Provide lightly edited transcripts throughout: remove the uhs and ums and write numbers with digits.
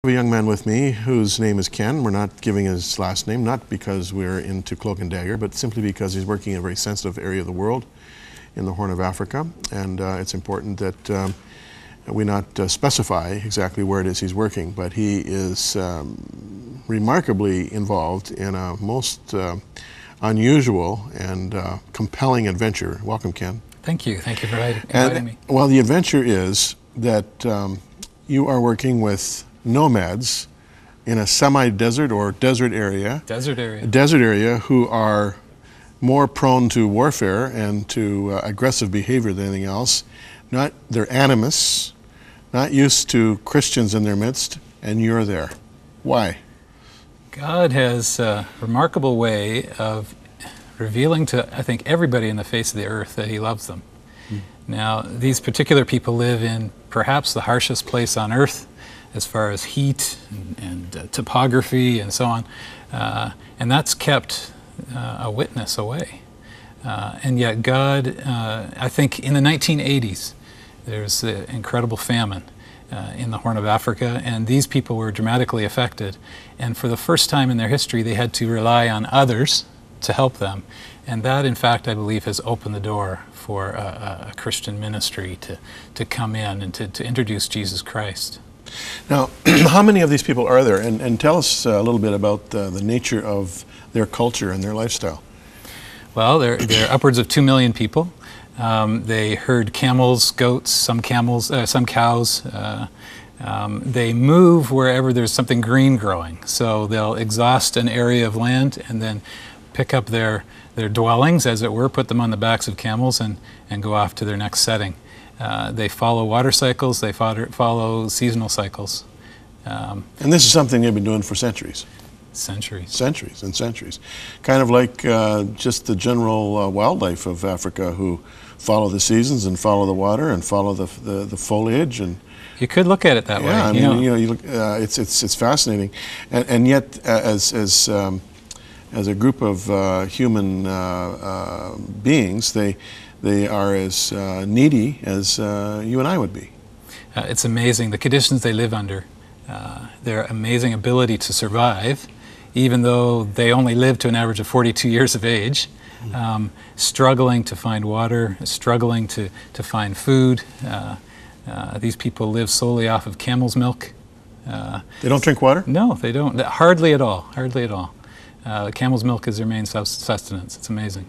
I have a young man with me whose name is Ken. We're not giving his last name, not because we're into cloak and dagger, but simply because he's working in a very sensitive area of the world, in the Horn of Africa, and it's important that we not specify exactly where it is he's working, but he is remarkably involved in a most unusual and compelling adventure. Welcome, Ken. Thank you. Thank you for inviting me. Well, the adventure is that you are working with nomads in a semi-desert or desert area. Desert area. Desert area who are more prone to warfare and to aggressive behavior than anything else. They're animists, not used to Christians in their midst, and you're there. Why? God has a remarkable way of revealing to, I think, everybody in the face of the earth that He loves them. Now, these particular people live in perhaps the harshest place on earth as far as heat and topography and so on, and that's kept a witness away. And yet God, I think in the 1980s, there's an incredible famine in the Horn of Africa, and these people were dramatically affected. And for the first time in their history, they had to rely on others to help them. And that, in fact, I believe has opened the door for a Christian ministry to come in and to introduce Jesus Christ. Now, how many of these people are there? And tell us a little bit about the nature of their culture and their lifestyle. Well, there are upwards of 2 million people. They herd camels, goats, some cows. They move wherever there's something green growing. So they'll exhaust an area of land and then pick up their dwellings, as it were, put them on the backs of camels and go off to their next setting. They follow water cycles, they follow seasonal cycles. And this is something they've been doing for centuries. Centuries. Centuries and centuries. Kind of like just the general wildlife of Africa, who follow the seasons and follow the water and follow the foliage. And you could look at it that way. Yeah, I mean, you look, it's fascinating, and yet as a group of human beings, they are as needy as you and I would be. It's amazing the conditions they live under. Their amazing ability to survive, even though they only live to an average of 42 years of age, struggling to find water, struggling to find food. These people live solely off of camel's milk. They don't drink water? No, they don't. Hardly at all. Hardly at all. Camel's milk is their main sustenance. It's amazing.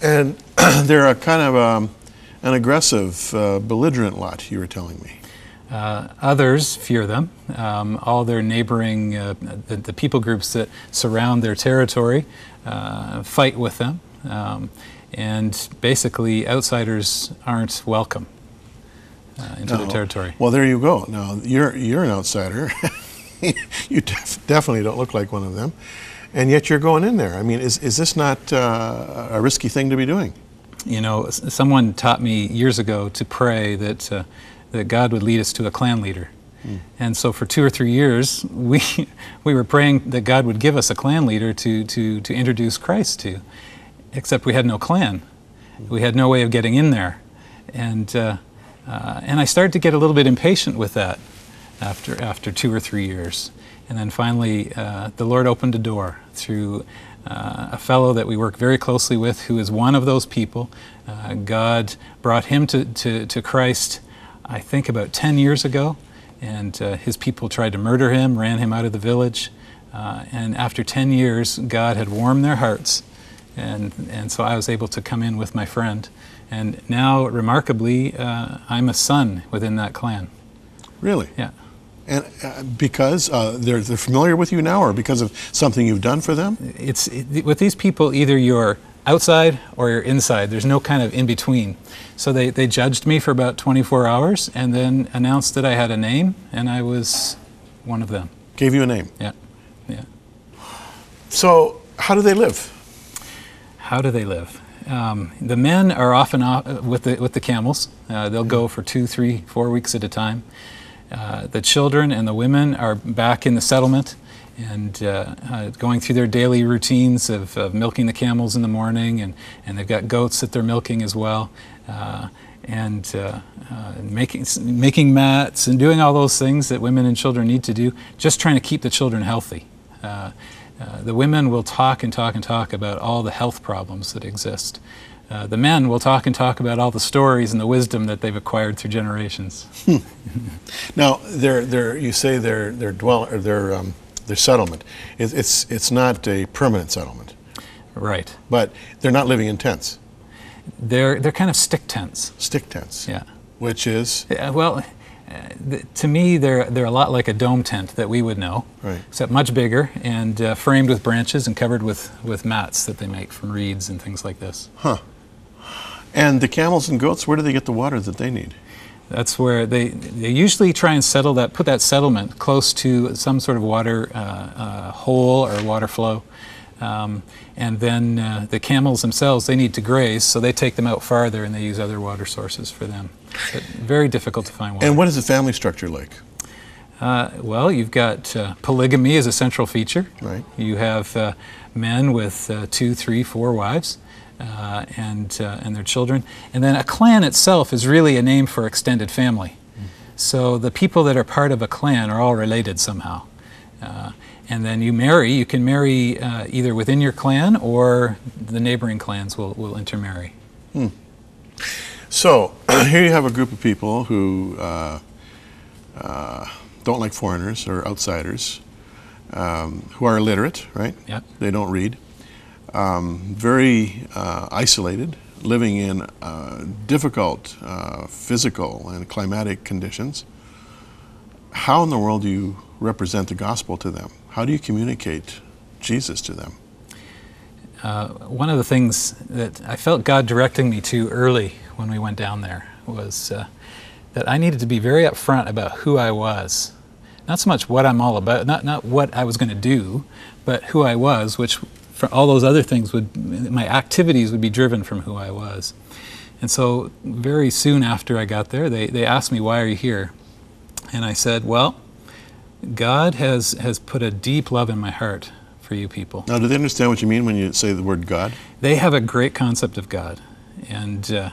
And they're a kind of an aggressive, belligerent lot, you were telling me. Others fear them. All their neighboring, the people groups that surround their territory fight with them. And basically, outsiders aren't welcome into their territory. Well, there you go. Now, you're an outsider. You definitely don't look like one of them. And yet you're going in there. I mean, is this not a risky thing to be doing? You know, someone taught me years ago to pray that God would lead us to a clan leader. And so for 2 or 3 years, we were praying that God would give us a clan leader to introduce Christ to, except we had no clan. We had no way of getting in there. And I started to get a little bit impatient with that after 2 or 3 years. And then finally, the Lord opened a door through a fellow that we work very closely with, who is one of those people. God brought him to Christ, I think, about 10 years ago, and his people tried to murder him, ran him out of the village. And after 10 years, God had warmed their hearts, and so I was able to come in with my friend. And now, remarkably, I'm a son within that clan. Really? Yeah. And because they're familiar with you now, or because of something you've done for them? With these people, either you're outside or you're inside. There's no kind of in-between. So they judged me for about 24 hours and then announced that I had a name, and I was one of them. Gave you a name? Yeah. Yeah. So how do they live? How do they live? The men are often with the camels. They'll go for 2, 3, 4 weeks at a time. The children and the women are back in the settlement and going through their daily routines of milking the camels in the morning, and they've got goats that they're milking as well. and making mats and doing all those things that women and children need to do, just trying to keep the children healthy. The women will talk and talk and talk about all the health problems that exist. The men will talk and talk about all the stories and the wisdom that they've acquired through generations. Now, you say their settlement. It's not a permanent settlement. Right. But they're not living in tents. They're kind of stick tents. Stick tents. Yeah. Which is? Well, to me, they're a lot like a dome tent that we would know, right, except much bigger and framed with branches and covered with mats that they make from reeds and things like this. Huh. And the camels and goats, where do they get the water that they need? That's where they usually try and put that settlement close to some sort of water hole or water flow. And then the camels themselves, they need to graze, so they take them out farther and they use other water sources for them. But very difficult to find water. And what is the family structure like? Well, you've got polygamy as a central feature. Right. You have men with 2, 3, 4 wives and their children. And then a clan itself is really a name for extended family. So the people that are part of a clan are all related somehow. And then you can marry either within your clan or the neighboring clans will intermarry. So here you have a group of people who don't like foreigners or outsiders, who are illiterate, right? Yep. They don't read. Very isolated, living in difficult physical and climatic conditions. How in the world do you represent the gospel to them? How do you communicate Jesus to them? One of the things that I felt God directing me to early when we went down there was that I needed to be very upfront about who I was. Not so much what I'm all about, not what I was going to do, but who I was, which for all those other things my activities would be driven from who I was. And so very soon after I got there, they asked me, "Why are you here?" And I said, "Well, God has put a deep love in my heart for you people." Now, do they understand what you mean when you say the word God? They have a great concept of God and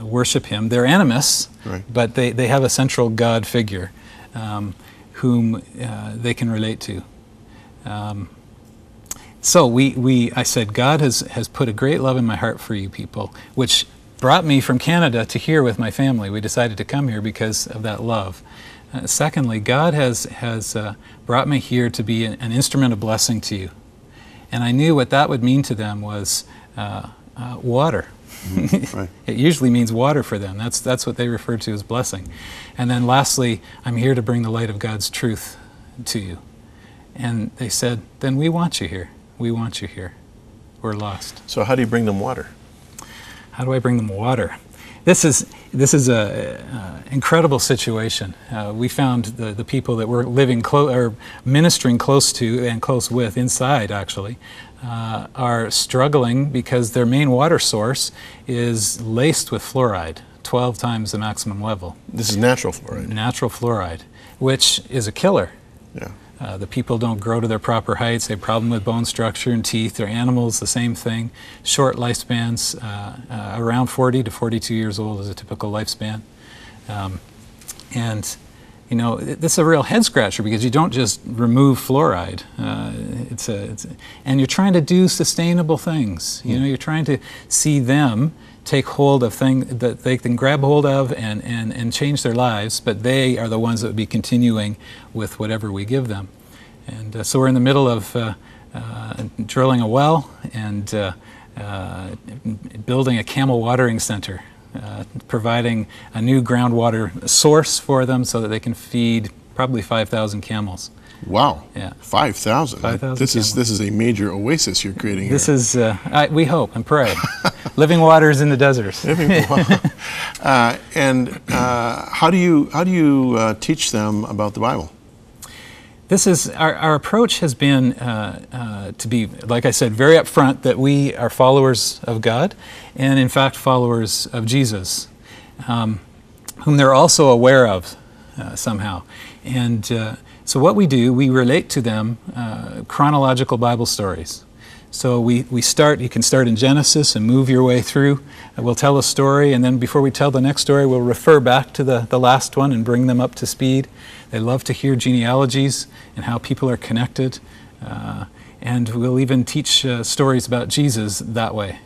worship Him. They're animists, right, but they have a central God figure whom they can relate to. So I said, God has put a great love in my heart for you people, which brought me from Canada to here with my family. We decided to come here because of that love. Secondly, God has brought me here to be an instrument of blessing to you. And I knew what that would mean to them was water. Right. It usually means water for them. That's what they refer to as blessing. And then lastly, I'm here to bring the light of God's truth to you. And they said, then we want you here. We want you here. We're lost. So how do you bring them water? How do I bring them water? This is a incredible situation. We found the people that we're living or ministering close to and close with inside actually are struggling because their main water source is laced with fluoride, 12 times the maximum level. This is natural fluoride. Natural fluoride, which is a killer. Yeah. The people don't grow to their proper heights. They have a problem with bone structure and teeth. Their animals, the same thing. Short lifespans, around 40 to 42 years old is a typical lifespan. And, you know, this is a real head scratcher because you don't just remove fluoride. And you're trying to do sustainable things. You know, you're trying to see them take hold of things that they can grab hold of and change their lives, but they are the ones that would be continuing with whatever we give them. And so we're in the middle of drilling a well and building a camel watering center, providing a new groundwater source for them so that they can feed probably 5,000 camels. Wow. Yeah. 5,000. 5,000 This is a major oasis you're creating here. This is, we hope and pray. Living waters in the desert. And how do you teach them about the Bible? This is our approach has been to be, like I said, very upfront that we are followers of God, and in fact followers of Jesus, whom they're also aware of somehow. And so what we do, we relate to them chronological Bible stories. So you can start in Genesis and move your way through. We'll tell a story, and then before we tell the next story, we'll refer back to the last one and bring them up to speed. They love to hear genealogies and how people are connected. And we'll even teach stories about Jesus that way.